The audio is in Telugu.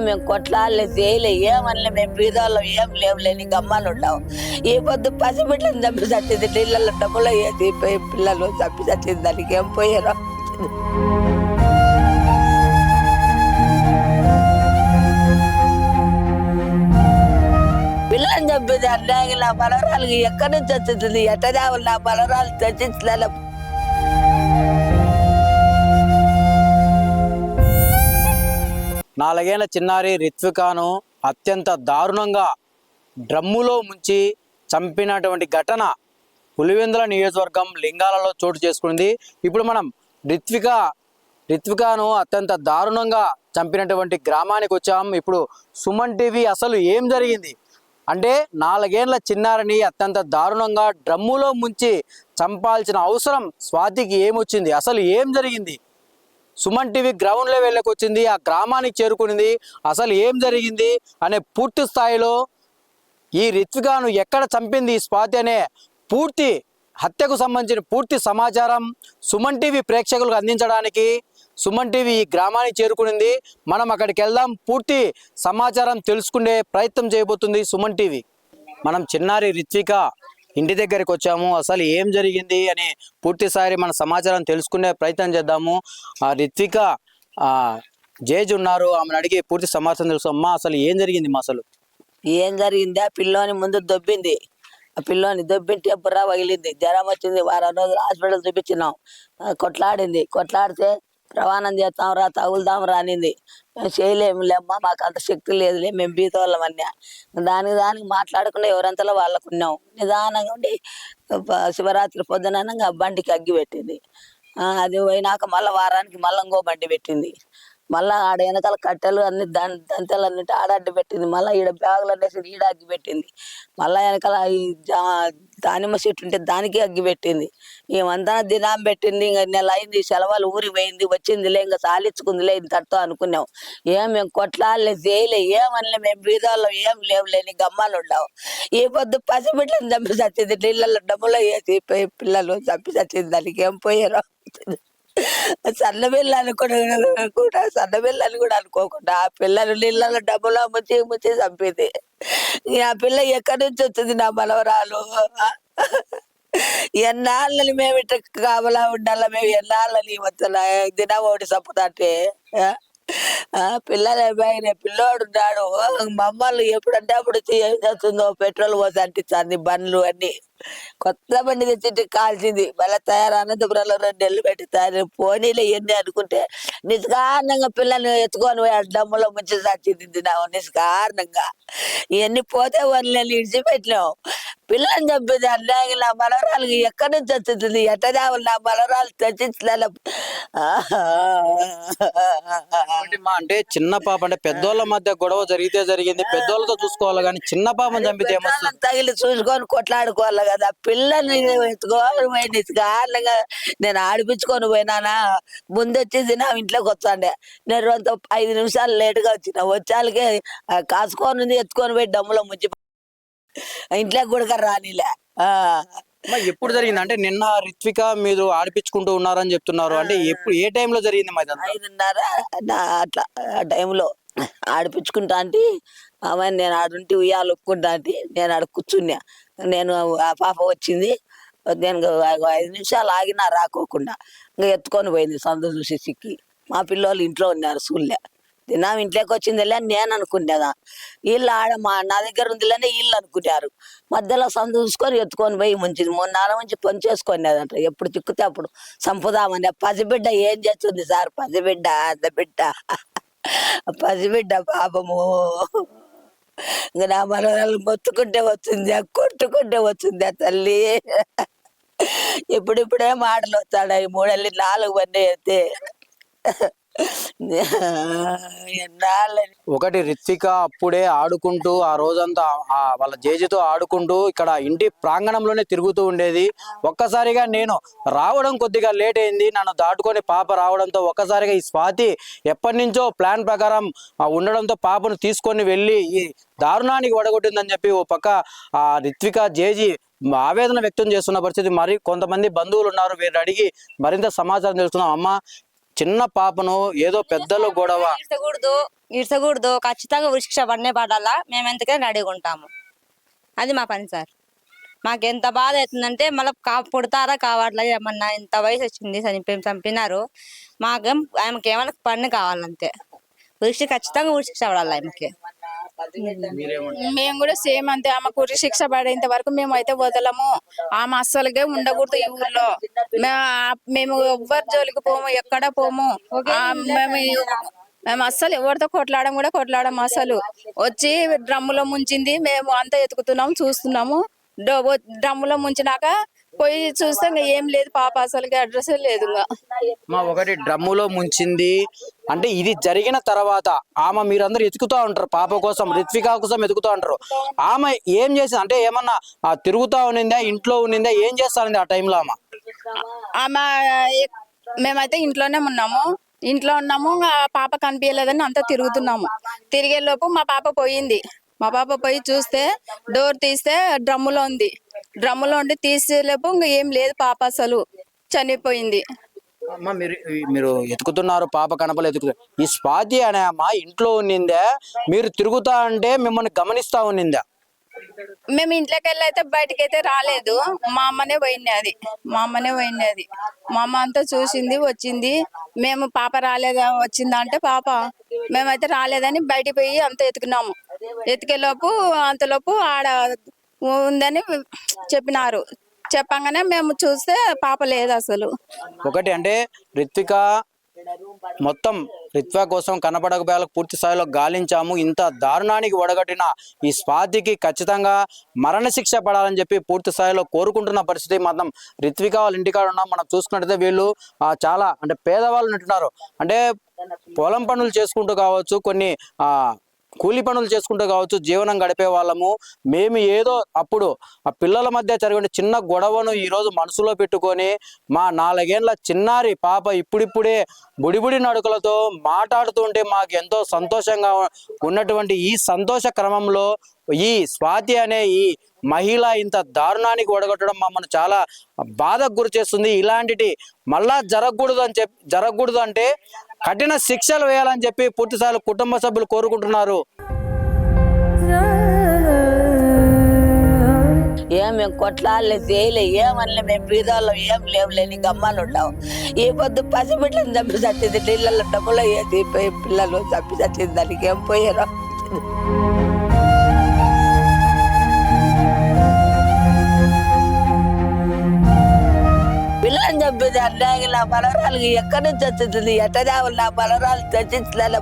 మేము కొట్లాడలే చేయలే ఏమనలే మేము బీదోళ్ళం ఏం లేవులే నీ గమ్మాలు ఉండవు. ఈ పొద్దు పసిబిడ్డను చంపి చచ్చింది నీళ్ళలో డబ్బులు వేసి పిల్లలు చంపి చచ్చింది. దానికి ఏం పోయారో పిల్లని చంపింది అన్యాయం. నా బలరాలకి ఎక్కడి నుంచి వచ్చింది ఎట్టదేవులు నా బలరాలు తెచ్చించలే. నాలుగేళ్ల చిన్నారి రిత్వికాను అత్యంత దారుణంగా డ్రమ్ములో ముంచి చంపినటువంటి ఘటన పులివెందుల నియోజకవర్గం లింగాలలో చోటు చేసుకుంది. ఇప్పుడు మనం రిత్వికాను అత్యంత దారుణంగా చంపినటువంటి గ్రామానికి వచ్చాం. ఇప్పుడు సుమన్ టీవీ అసలు ఏం జరిగింది అంటే 4 ఏళ్ల చిన్నారిని అత్యంత దారుణంగా డ్రమ్ములో ముంచి చంపాల్సిన అవసరం స్వాతికి ఏమొచ్చింది, అసలు ఏం జరిగింది? సుమన్ టీవీ గ్రౌండ్ లెవెల్లోకి వచ్చింది, ఆ గ్రామానికి చేరుకునింది. అసలు ఏం జరిగింది అనే పూర్తి స్థాయిలో ఈ రిత్వికాను ఎక్కడ చంపింది స్వాతి అనే పూర్తి హత్యకు సంబంధించిన పూర్తి సమాచారం సుమన్ టీవీ ప్రేక్షకులకు అందించడానికి సుమన్ టీవీ ఈ గ్రామానికి చేరుకునింది. మనం అక్కడికి వెళ్దాం, పూర్తి సమాచారం తెలుసుకునే ప్రయత్నం చేయబోతుంది సుమన్ టీవీ. మనం చిన్నారి రిత్విక ఇంటి దగ్గరికి వచ్చాము. అసలు ఏం జరిగింది అని పూర్తి స్థాయి మన సమాచారం తెలుసుకునే ప్రయత్నం చేద్దాము. రిత్విక జేజ్ ఉన్నారు, ఆమెను అడిగి పూర్తి సమాచారం తెలుసు. అమ్మా అసలు ఏం జరిగింది? మా అసలు ఏం జరిగింది? ఆ పిల్లోని ముందు దొబ్బింది. ఆ పిల్లోని దొబ్బింటే బుర్ర పగిలింది, జ్వరం వచ్చింది. 4 రోజులు హాస్పిటల్ చూపించినాం. కొట్లాడితే ప్రవాణం చేస్తాం రా తగులుదాం రానింది. మేము చేయలేములేమ్మా, మాకు అంత శక్తి లేదులే, మేము బీతోళ్ళం అన్నా. దానికి మాట్లాడుకుని ఎవరంతలో వాళ్ళకు ఉన్నాం. నిదానంగా ఉండి శివరాత్రి పొద్దున బండికి అగ్గి పెట్టింది. అది పోయినాక మళ్ళీ వారానికి మళ్ళీ ఇంకో బండి పెట్టింది. మళ్ళీ ఆడ వెనకాల కట్టెలు అన్ని దంతెలన్నిటి ఆడడ్డు పెట్టింది. మళ్ళీ ఈడ బ్యాగులు అనేసి ఈడ అగ్గి పెట్టింది. మళ్ళీ వెనకాల ఈ దానిమ్మ చెట్టు ఉంటే దానికి అగ్గి పెట్టింది. ఏమంతా దినం పెట్టింది. ఇంకా నెల అయింది, సెలవులు ఊరికి పోయింది, వచ్చిందిలే ఇంకా సాలించుకుందిలే ఇంతటితో అనుకున్నాం. మేము కొట్లాడలే చేయలే ఏమనలే మేము బీదోళ్ళం ఏం లేవులే నీ గమ్మాలు ఉండవు. ఈ పొద్దు పసిబిడ్డను చంపి చచ్చింది నీళ్ళలో డబ్బులు వేసి పిల్లలు చంపి చచ్చింది. దానికి ఏం పోయారో సన్నబిల్లని కూడా అనుకోకుండా ఆ పిల్లలు నీళ్ళలో డబ్బులో ముచ్చి చంపింది. ఆ పిల్ల ఎక్కడి నుంచి వచ్చింది నా మనవరాలు? ఎన్నాళ్ళని మేము ఇట్లా కావలా ఉండాలా? మేము ఎన్నాళ్ళని వచ్చా దినం ఒకటి చంపుతాంటే పిల్లలు ఏమైనా పిల్లోడు ఉన్నాడు. మమ్మల్ని ఎప్పుడంటే అప్పుడు ఏం చేస్తుందో పెట్రోల్ పోసి అంటించాలి బండ్లు అన్ని. కొత్త బండి తెచ్చి కాల్చింది. మళ్ళీ తయారు అనంతపురంలో 2 నెలలు పెట్టి తయారు పోనీలే ఎన్ని అనుకుంటే నిష్కారణంగా పిల్లల్ని ఎత్తుకొని పోయి డమ్ములో ముంచి చచ్చింది తిన్నాము. నిష్కారణంగా ఇవన్నీ పోతే 1 నెలలు ఇడిచిపెట్టినావు. పిల్లని చంపింది అన్యాయం. నా బలరాలకి ఎక్కడి నుంచి వచ్చింది ఎట్టదేవులు నా బలరాలు తెచ్చించలే. అంటే చిన్న పాప అంటే పెద్దోళ్ళ మధ్య గొడవ జరిగింది, పెద్దోళ్ళతో చూసుకోవాలి కానీ చిన్న పాపను చంపితే తగిలి చూసుకొని కొట్లాడుకోవాలి కదా. పిల్లల్ని ఎత్తుకోవాలి పోయింది కారణంగా నేను ఆడిపించుకొని పోయినానా. ముందు వచ్చేసి నా ఇంట్లోకి వచ్చాండే. నేను 5 నిమిషాలు లేటుగా వచ్చిన. వచ్చాలకే కాసుకొని ఎత్తుకొని పోయి డమ్ములో ముంచి ఇంట్లోకి కూడా రానిలే. ఎప్పుడు జరిగింది అంటే నిన్న రిత్విక మీరు ఆడిపించుకుంటూ ఉన్నారని చెప్తున్నారు. అంటే ఎప్పుడు ఏ టైంలో జరిగింది? 5:30 అట్లా టైంలో ఆడిపించుకుంటా అంటే ఆమె నేను ఆడుంటే ఉయ్యాలు ఒప్పుకుంటా అంటే నేను ఆడ కూర్చున్నా. నేను ఆ పాప వచ్చింది. నేను 5 నిమిషాలు ఆగినా రాకోకుండా ఇంకా ఎత్తుకొని పోయింది. సందు చూసి సిక్కి మా పిల్లలు ఇంట్లో ఉన్నారు చూడలే. నా ఇంట్లోకి వచ్చిందిలే అని నేను అనుకునేదా. వీళ్ళు నా దగ్గర ఉందిలేనే వీళ్ళు అనుకున్నారు. మధ్యలో సందు చూసుకొని ఎత్తుకొని పోయి ముంచింది. 3-4 నుంచి పని చేసుకునేదంట. ఎప్పుడు తిక్కితే అప్పుడు చంపుదామని. పసిబిడ్డ ఏం చేస్తుంది సార్? పసిబిడ్డ బిడ్డ పసిబిడ్డ పాపము. ఇంకా నా మనవరాలు మొత్తుకుంటే వచ్చింది, కొట్టుకుంటే వచ్చింది తల్లి. ఇప్పుడిప్పుడే మాటలు వస్తాడు. 3 4 బండి అయితే ఒకటి రిత్విక అప్పుడే ఆడుకుంటూ ఆ రోజంతా వాళ్ళ జేజుతో ఆడుకుంటూ ఇక్కడ ఇంటి ప్రాంగణంలోనే తిరుగుతూ ఉండేది. ఒక్కసారిగా నేను రావడం కొద్దిగా లేట్ అయింది. నన్ను దాటుకొని పాప రావడంతో ఒక్కసారిగా ఈ స్వాతి ఎప్పటి నుంచో ప్లాన్ ప్రకారం ఉండడంతో పాపను తీసుకొని వెళ్ళి ఈ దారుణానికి వడగొట్టిందని చెప్పి ఓ పక్క ఆ రిత్విక జేజీ ఆవేదన వ్యక్తం చేస్తున్న పరిస్థితి. మరి కొంతమంది బంధువులు ఉన్నారు, వీరిని అడిగి మరింత సమాచారం తెలుస్తున్నాం. అమ్మ చిన్న పాపను ఏదో పెద్దలు గొడవ ఇడ్చకూడదు ఖచ్చితంగా ఉరిశిక్ష పడినే పడాలా మేము ఎంతకైనా రెడీగా ఉంటాము. అది మా పని సార్. మాకు ఎంత బాధ అవుతుందంటే మళ్ళీ పుడతారా కావట్లా, ఏమన్నా ఇంత వయసు వచ్చింది చంపినారు, ఆమెకి ఏమన్నా పని కావాలంతే. ఖచ్చితంగా ఉరిశిక్ష పడాలి ఆమెకి. మేము కూడా సేమ్ అంతే. ఆమెకు ఉరి శిక్ష పడేంత వరకు మేము అయితే వదలము. ఆమె అస్సలుగా ఉండకూడదు ఈ ఊర్లో. మేము ఎవ్వరి జోలికి పోము, ఎక్కడ పోము. మేము అస్సలు ఎవరితో కొట్లాడము. అసలు వచ్చి డ్రమ్ములో ముంచింది, మేము అంతా ఎతుకుతున్నాము, చూస్తున్నాము. డ్రమ్ములో ముంచినాక పోయి చూస్తే ఇంకా ఏం లేదు, పాప అసలుగా అడ్రస్ లేదు. ఇంకా ఒకటి డ్రమ్ములో ముంచింది అంటే ఇది జరిగిన తర్వాత ఆమె మీరందరూ ఎతుకుతా ఉంటారు, పాప కోసం, రిత్వికా కోసం ఎతుకుతా ఉంటారు. ఆమె ఏం చేసింది అంటే ఏమన్నా తిరుగుతా ఉన్నిందా, ఇంట్లో ఉన్నిందా, ఏం చేస్తానండి ఆ టైంలో ఆమె? మేమైతే ఇంట్లోనే ఉన్నాము. పాప కనిపించలేదని అంతా తిరుగుతున్నాము. తిరిగే లోపు మా పాప పోయింది. మా పాప పోయి చూస్తే డోర్ తీస్తే డ్రమ్ములో ఉండి తీసేలోపు ఇంకా ఏం లేదు, పాప అసలు చనిపోయింది. అమ్మ మీరు ఎతుకుతున్నారు, పాప కనపలేదు, ఎతుకుతున్నారు. ఈ స్వాతి అనే అమ్మ ఇంట్లో ఉన్నిందా, మీరు తిరుగుతా అంటే మిమ్మల్ని గమనిస్తా ఉన్నిందా? మేము ఇంట్లోకి వెళ్ళి అయితే బయటకి అయితే రాలేదు. మా అమ్మనే పోయినది. మా అమ్మ అంతా చూసింది, వచ్చింది. మేము పాప రాలేదా, వచ్చిందా అంటే పాప మేమైతే రాలేదని బయటికి పోయి అంతా ఎతుకున్నాము. ఎతికేలోపు అంతలోపు ఆడ ఉందని చెప్పినారు. చెప్పంగానే మేము చూస్తే పాప లేదు అసలు. ఒకటి అంటే రిత్వికా కోసం కనపడకపోయాలకు పూర్తి స్థాయిలో గాలించాము. ఇంత దారుణానికి ఒడగట్టిన ఈ స్వాతికి ఖచ్చితంగా మరణశిక్ష పడాలని చెప్పి పూర్తి స్థాయిలో కోరుకుంటున్న పరిస్థితి. మనం రిత్వికా వాళ్ళ ఇంటికాడ ఉన్నాం. మనం చూసుకున్నట్టయితే వీళ్ళు చాలా అంటే పేదవాళ్ళు ఉంటున్నారు. అంటే పొలం పనులు చేసుకుంటూ కావచ్చు, కొన్ని కూలి పనులు చేసుకుంటూ కావచ్చు, జీవనం గడిపే వాళ్ళము. మేము ఏదో అప్పుడు ఆ పిల్లల మధ్య జరిగిన చిన్న గొడవను ఈరోజు మనసులో పెట్టుకొని మా 4 ఏళ్ల చిన్నారి పాప ఇప్పుడిప్పుడే బుడిబుడి నడుకలతో మాట్లాడుతుంటే మాకు ఎంతో సంతోషంగా ఉన్నటువంటి ఈ సంతోష క్రమంలో ఈ స్వాతి అనే ఈ మహిళ ఇంత దారుణానికి ఒడగొట్టడం మమ్మల్ని చాలా బాధకు గురి చేస్తుంది. ఇలాంటివి మళ్ళా జరగకూడదు అంటే కఠిన శిక్షలు వేయాలని చెప్పి పూర్తిస్థాయిలో కుటుంబ సభ్యులు కోరుకుంటున్నారు. మేము కొట్లాడలే, చేయలే, ఏమనలే. మేము బీదవాళ్ళం, ఏం లేవులేని గమ్మాలు ఉంటాం. ఈ పొద్దు పసిబిడ్డలను చంపి చచ్చింది, నీళ్ళలో డబ్బులో వేసి పిల్లలు చంపి చచ్చింది. దానికి ఏం పోయారో. పిల్లల్ని చంపేది అన్యాయంగా. నా బలరాలు ఎక్కడి నుంచి వచ్చింది, ఎట్టదేవాలి నా బలరాలు చచ్చించలే.